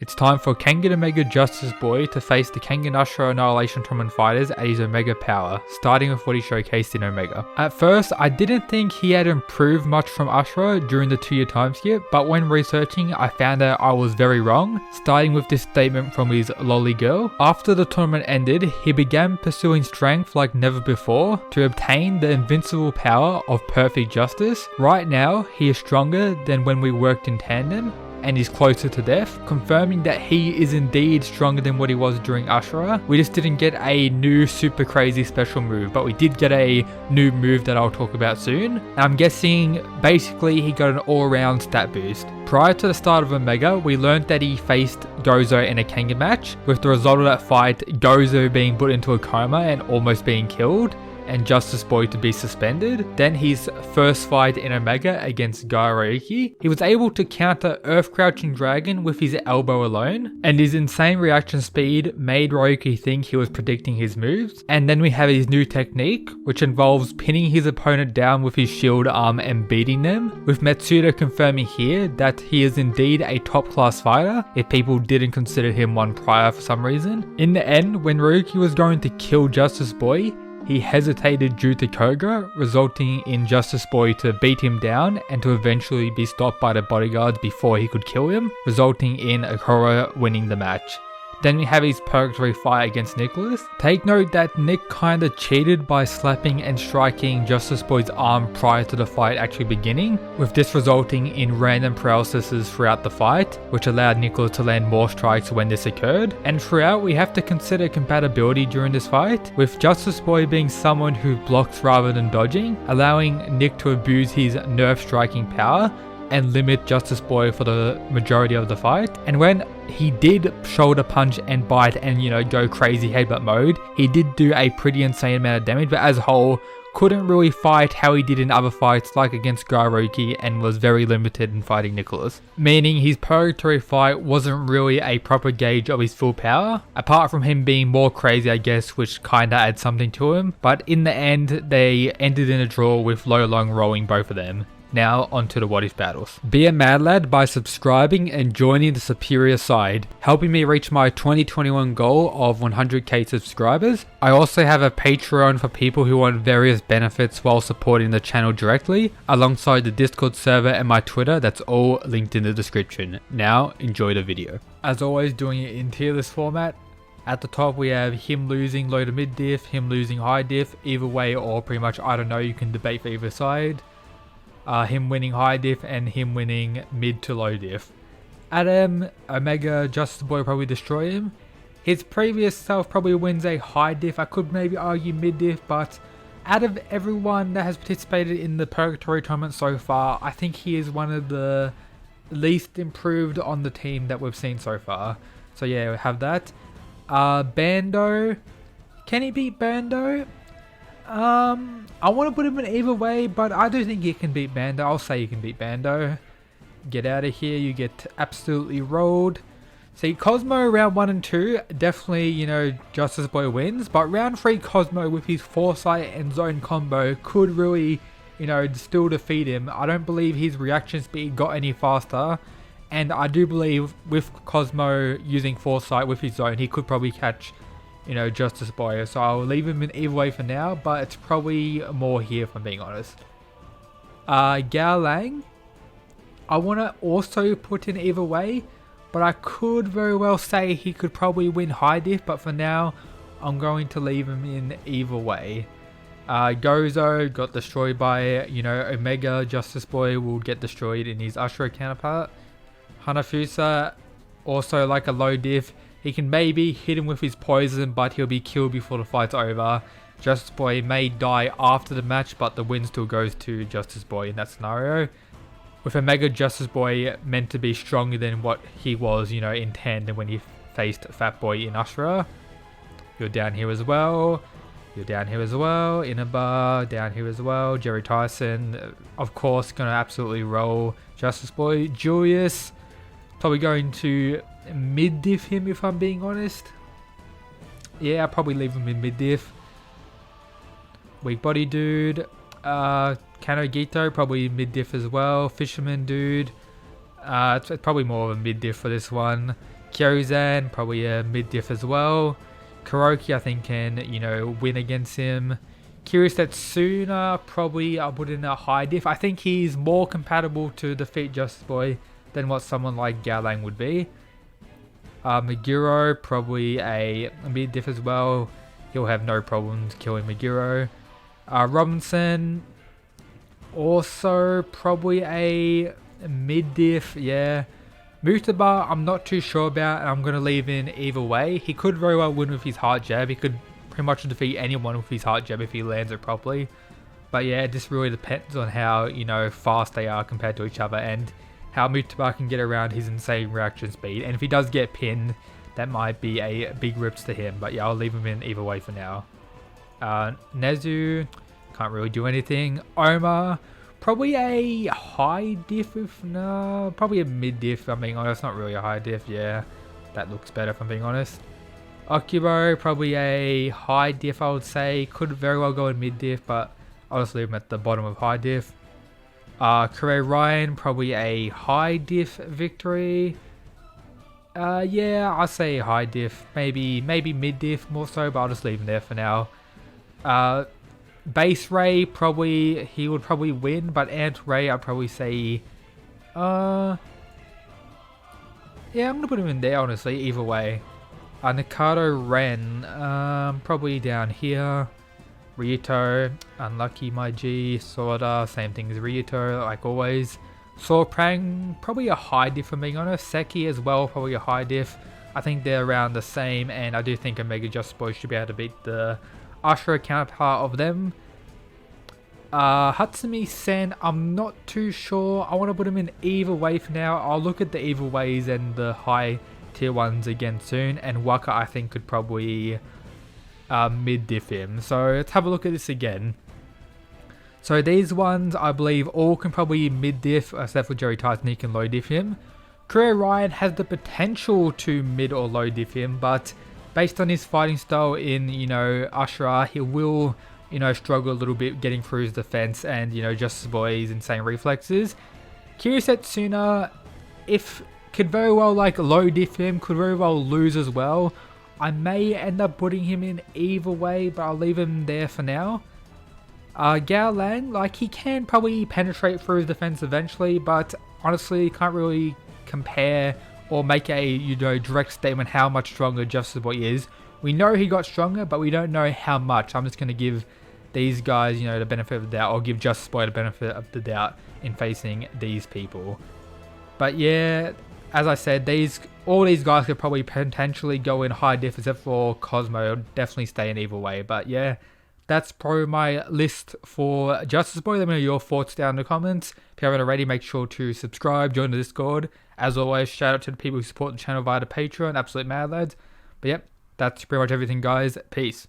It's time for Kengan Omega Justice Boy to face the Kengan Ashura Annihilation Tournament fighters at his Omega power, starting with what he showcased in Omega. At first, I didn't think he had improved much from Ashura during the 2-year time skip, but when researching, I found out I was very wrong, starting with this statement from his lolly girl. After the tournament ended, he began pursuing strength like never before to obtain the invincible power of perfect justice. Right now, he is stronger than when we worked in tandem, and is closer to death, confirming that he is indeed stronger than what he was during Ashura. We just didn't get a new super crazy special move, but we did get a new move that I'll talk about soon. I'm guessing basically he got an all-around stat boost. Prior to the start of Omega, we learned that he faced Gozo in a Kengan match, with the result of that fight Gozo being put into a coma and almost being killed, and Justice Boy to be suspended. Then his first fight in Omega against Ryuki, he was able to counter Earth Crouching Dragon with his elbow alone, and his insane reaction speed made Ryuki think he was predicting his moves. And then we have his new technique, which involves pinning his opponent down with his shield arm and beating them, with Matsuda confirming here that he is indeed a top class fighter, if people didn't consider him one prior for some reason. In the end, when Ryuki was going to kill Justice Boy, he hesitated due to Koga, resulting in Justice Boy to beat him down and to eventually be stopped by the bodyguards before he could kill him, resulting in Akoya winning the match. Then we have his purgatory fight against Nicolas. Take note that Nick kinda cheated by slapping and striking Justice Boy's arm prior to the fight actually beginning, with this resulting in random paralysis throughout the fight, which allowed Nicolas to land more strikes when this occurred. And throughout, we have to consider compatibility during this fight, with Justice Boy being someone who blocks rather than dodging, allowing Nick to abuse his nerve striking power and limit Justice Boy for the majority of the fight. And when he did shoulder punch and bite and, go crazy headbutt mode, he did do a pretty insane amount of damage, but as a whole, couldn't really fight how he did in other fights like against Ryuki, and was very limited in fighting Nicolas. Meaning his purgatory fight wasn't really a proper gauge of his full power, apart from him being more crazy, I guess, which kinda adds something to him. But in the end, they ended in a draw with Lo Long rolling both of them. Now onto the what if battles. Be a mad lad by subscribing and joining the superior side, helping me reach my 2021 goal of 100k subscribers. I also have a Patreon for people who want various benefits while supporting the channel directly, alongside the Discord server and my Twitter. That's all linked in the description. Now enjoy the video. As always, doing it in tier list format. At the top we have him losing low to mid diff, him losing high diff, either way, or pretty much I don't know, you can debate for either side. Him winning high diff and him winning mid to low diff. Adam, Omega, Justice Boy probably destroy him. His previous self probably wins a high diff. I could maybe argue mid diff, but out of everyone that has participated in the Purgatory tournament so far, I think he is one of the least improved on the team that we've seen so far. So yeah, we have that. Bando, can he beat Bando? I want to put him in either way, but I do think he can beat Bando. I'll say he can beat Bando. Get out of here, you get absolutely rolled. See, Cosmo round 1 and 2, definitely, Justice Boy wins. But round 3 Cosmo with his Foresight and Zone combo could really, still defeat him. I don't believe his reaction speed got any faster. And I do believe with Cosmo using Foresight with his Zone, he could probably catch Justice Boy. So I'll leave him in either way for now, but it's probably more here if I'm being honest. Gao Lang, I want to also put in either way, but I could very well say he could probably win high diff, but for now I'm going to leave him in either way. Gozo got destroyed by Omega. Justice Boy will get destroyed in his Ashura counterpart. Hanafusa, also like a low diff. He can maybe hit him with his poison, but he'll be killed before the fight's over. Justice Boy may die after the match, but the win still goes to Justice Boy in that scenario. With Omega, Justice Boy meant to be stronger than what he was, in tandem when he faced Fat Boy in Ashura. You're down here as well. You're down here as well. Inaba, down here as well. Jerry Tyson, of course, gonna absolutely roll Justice Boy. Julius, probably going to mid diff him if I'm being honest. Yeah, I'll probably leave him in mid diff. Weak body dude. Kano Gito, probably mid diff as well. Fisherman dude. It's probably more of a mid diff for this one. Kyozan, probably a mid-diff as well. Kuroki, I think, can, win against him. Kiryu Setsuna, probably I'll put in a high diff. I think he's more compatible to defeat Justice Boy than what someone like Gaoh would be. Meguro, probably a mid diff as well. He'll have no problems killing Meguro. Robinson, also probably a mid diff, yeah. Mutaba, I'm not too sure about, and I'm going to leave in either way. He could very well win with his heart jab. He could pretty much defeat anyone with his heart jab if he lands it properly. But yeah, it just really depends on how, fast they are compared to each other and how Mutaba can get around his insane reaction speed. And if he does get pinned, that might be a big rips to him. But yeah, I'll leave him in either way for now. Nezu, can't really do anything. Oma, probably a high diff, probably a mid diff, if I'm being honest. Not really a high diff, yeah. That looks better if I'm being honest. Okubo, probably a high diff, I would say. Could very well go in mid diff, but I'll just leave him at the bottom of high diff. Kure Ryan, probably a high diff victory. Yeah, I'll say high diff, maybe mid diff more so, but I'll just leave him there for now. Base Ray, he would probably win, but Ant Ray, I'd probably say, yeah, I'm gonna put him in there honestly, either way. Nikado Ren, probably down here. Ryuto, unlucky my G. Soda, same thing as Ryuto, like always. Sorprang, probably a high diff, if I'm being honest. Seki as well, probably a high diff. I think they're around the same, and I do think Omega Justice Boy should be able to beat the Ashura counterpart of them. Hatsumi Sen, I'm not too sure. I want to put him in either way for now. I'll look at the either ways and the high tier ones again soon, and Waka I think could probably mid diff him. So let's have a look at this again. So these ones I believe all can probably mid diff, except for Jerry Tyson, he can low diff him. Kure Ryan has the potential to mid or low diff him, but based on his fighting style in Ashura, he will struggle a little bit getting through his defense and Justice Boy's insane reflexes. Kiryu Setsuna, could very well low diff him, could very well lose as well. I may end up putting him in either way, but I'll leave him there for now. Gaoh, he can probably penetrate through his defense eventually, but honestly can't really compare or make a direct statement how much stronger Justice Boy is. We know he got stronger, but we don't know how much. I'm just going to give these guys the benefit of the doubt, or give Justice Boy the benefit of the doubt in facing these people. But yeah, as I said, all these guys could probably potentially go in high diff, except for Cosmo. It'll definitely stay in either way. But yeah, that's probably my list for Justice Boy. Let me know your thoughts down in the comments. If you haven't already, make sure to subscribe, join the Discord. As always, shout out to the people who support the channel via the Patreon. Absolute mad lads. But yep, that's pretty much everything, guys. Peace.